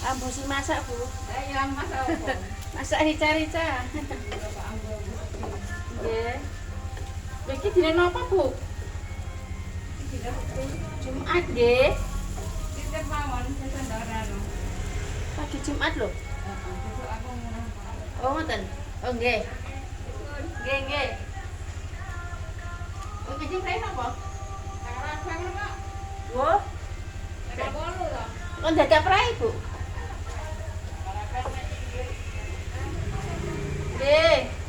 Ambo sing masak, Bu. Yang masak apa? Masak rica-rica. Nggih. Lha iki dina napa, Bu? Jumat nggih. Kita mawon sesendaran. Pagi Jumat lho. Besok aku ngurus. Oh, ngoten. Oh, nggih. Nggih, nggih. Oh, iki prei napa? Tanggal berapa, Pak? Wo, Tanggal 8 toh. kon dadak prei, Bu. Nggih.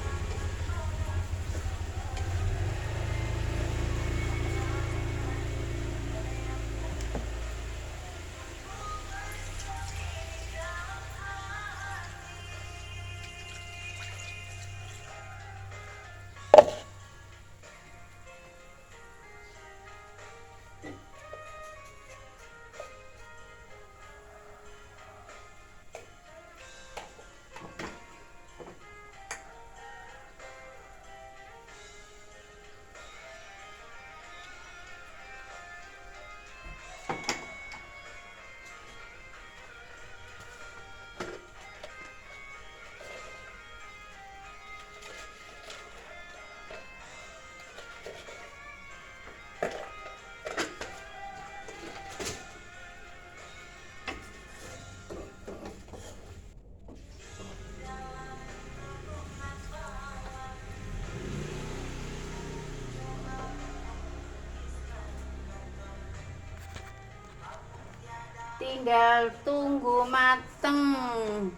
Tinggal tunggu mateng.